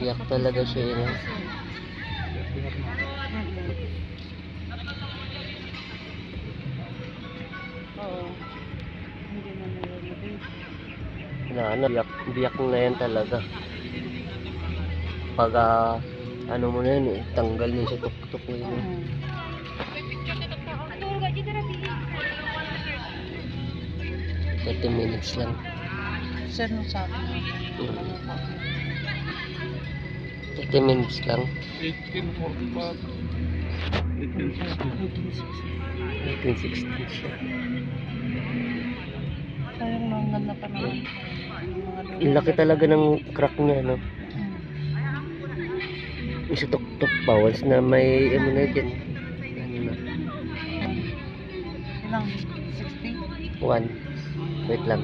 Yak talaga siya yun. Oo. Hindi na nalagay. Biyak, biyak na yan talaga. Pag ano mo na yun eh, tanggal niya sa tuktok na yun. 30 minutes lang. Sir, no sa akin. 30 minutes lang. 1845. 1816 siya. Sayang lang, ganda pa naman. Ang laki talaga ng crack niya, no? Yung sa tuktok pa, once na may ano na dyan. Ano na? Ilang? 60? 1. Wait lang.